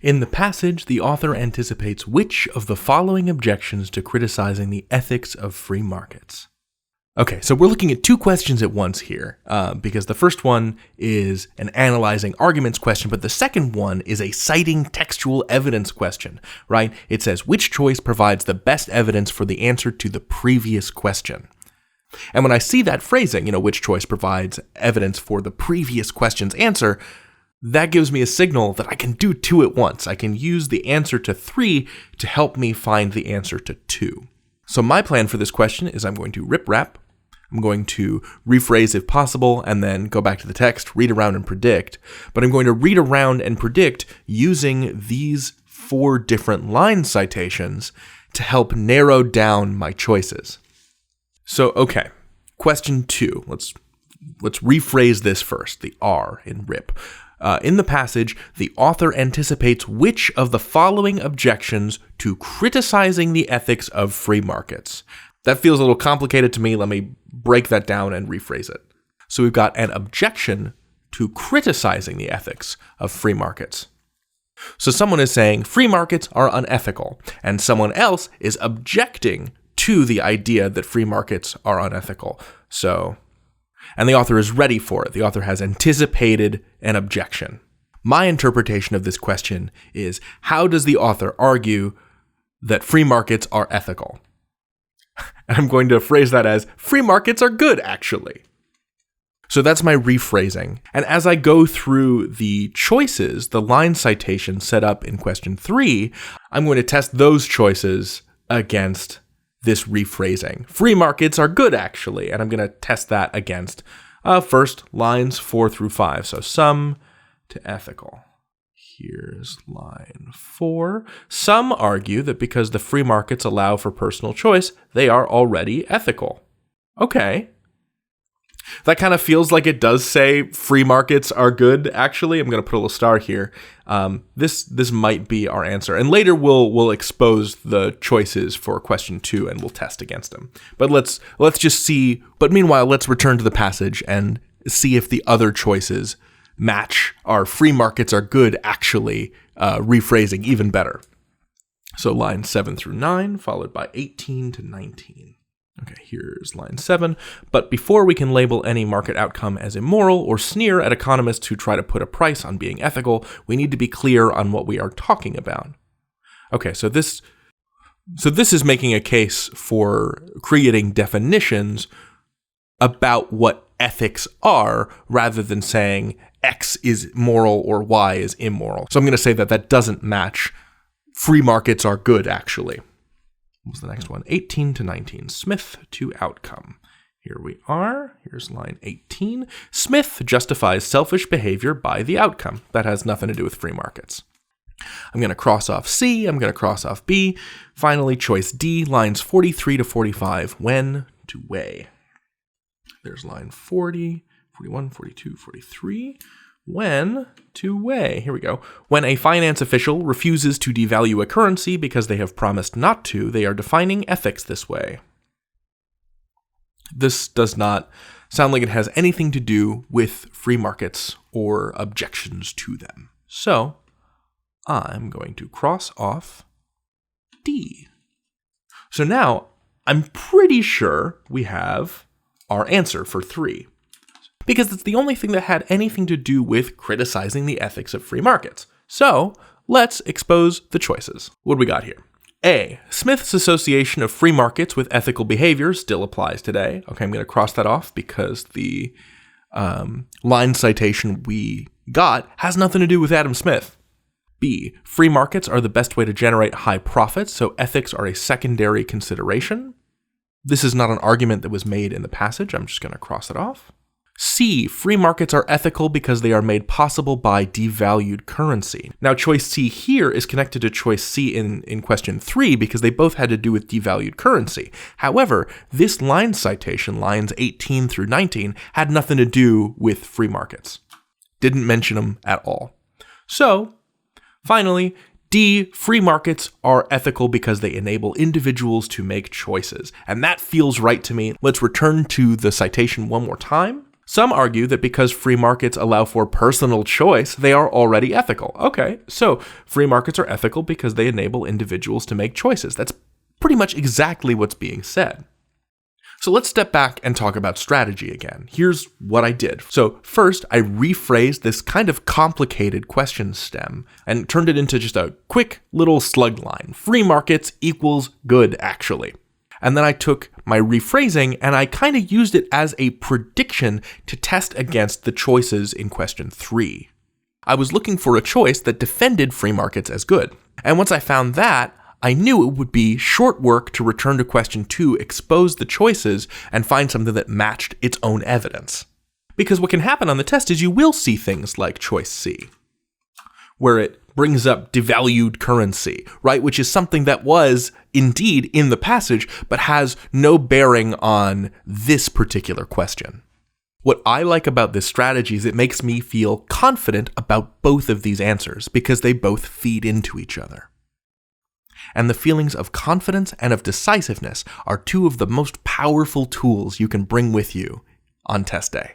In the passage, the author anticipates which of the following objections to criticizing the ethics of free markets. Okay, so we're looking at two questions at once here, because the first one is an analyzing arguments question, but the second one is a citing textual evidence question, right? It says, which choice provides the best evidence for the answer to the previous question? And when I see that phrasing, which choice provides evidence for the previous question's answer, that gives me a signal that I can do two at once. I can use the answer to 3 to help me find the answer to 2. So my plan for this question is I'm going to rip-rap, I'm going to rephrase if possible, and then go back to the text, read around and predict. But I'm going to read around and predict using these 4 different line citations to help narrow down my choices. So, okay, question 2. Let's rephrase this first, the R in RIP. In the passage, the author anticipates which of the following objections to criticizing the ethics of free markets. That feels a little complicated to me. Let me break that down and rephrase it. So we've got an objection to criticizing the ethics of free markets. So someone is saying free markets are unethical, and someone else is objecting to the idea that free markets are unethical. And the author is ready for it. The author has anticipated an objection. My interpretation of this question is, how does the author argue that free markets are ethical? And I'm going to phrase that as, free markets are good, actually. So that's my rephrasing. And as I go through the choices, the line citation set up in question 3, I'm going to test those choices against this rephrasing. Free markets are good, actually. And I'm going to test that against, first, lines 4 through 5. So some to ethical. Here's line 4. Some argue that because the free markets allow for personal choice, they are already ethical. Okay. That kind of feels like it does say free markets are good, actually. I'm going to put a little star here. This might be our answer. And later we'll expose the choices for question 2 and we'll test against them. But let's just see. But meanwhile, let's return to the passage and see if the other choices match our free markets are good, actually, rephrasing even better. So lines 7 through 9, followed by 18 to 19. Okay, here's line 7. But before we can label any market outcome as immoral or sneer at economists who try to put a price on being ethical, we need to be clear on what we are talking about. Okay, so this is making a case for creating definitions about what ethics are, rather than saying X is moral or Y is immoral. So I'm going to say that doesn't match. Free markets are good, actually. What was the next one? 18 to 19. Smith to outcome. Here we are. Here's line 18. Smith justifies selfish behavior by the outcome. That has nothing to do with free markets. I'm going to cross off C. I'm going to cross off B. Finally, choice D, lines 43 to 45. When to weigh. There's line 40, 41, 42, 43. When to weigh. Here we go. When a finance official refuses to devalue a currency because they have promised not to, they are defining ethics this way. This does not sound like it has anything to do with free markets or objections to them. So I'm going to cross off D. So now I'm pretty sure we have our answer for 3. Because it's the only thing that had anything to do with criticizing the ethics of free markets. So let's expose the choices. What do we got here? A. Smith's association of free markets with ethical behavior still applies today. Okay, I'm going to cross that off because the line citation we got has nothing to do with Adam Smith. B. Free markets are the best way to generate high profits, so ethics are a secondary consideration. This is not an argument that was made in the passage. I'm just going to cross it off. C. Free markets are ethical because they are made possible by devalued currency. Now, choice C here is connected to choice C in question 3 because they both had to do with devalued currency. However, this line citation, lines 18 through 19, had nothing to do with free markets. Didn't mention them at all. So, finally, D, free markets are ethical because they enable individuals to make choices. And that feels right to me. Let's return to the citation one more time. Some argue that because free markets allow for personal choice, they are already ethical. Okay, so free markets are ethical because they enable individuals to make choices. That's pretty much exactly what's being said. So let's step back and talk about strategy again. Here's what I did. So first, I rephrased this kind of complicated question stem and turned it into just a quick little slug line. Free markets equals good, actually. And then I took my rephrasing and I kind of used it as a prediction to test against the choices in question 3. I was looking for a choice that defended free markets as good. And once I found that, I knew it would be short work to return to question 2, expose the choices, and find something that matched its own evidence. Because what can happen on the test is you will see things like choice C, where it brings up devalued currency, right? Which is something that was indeed in the passage, but has no bearing on this particular question. What I like about this strategy is it makes me feel confident about both of these answers because they both feed into each other. And the feelings of confidence and of decisiveness are two of the most powerful tools you can bring with you on test day.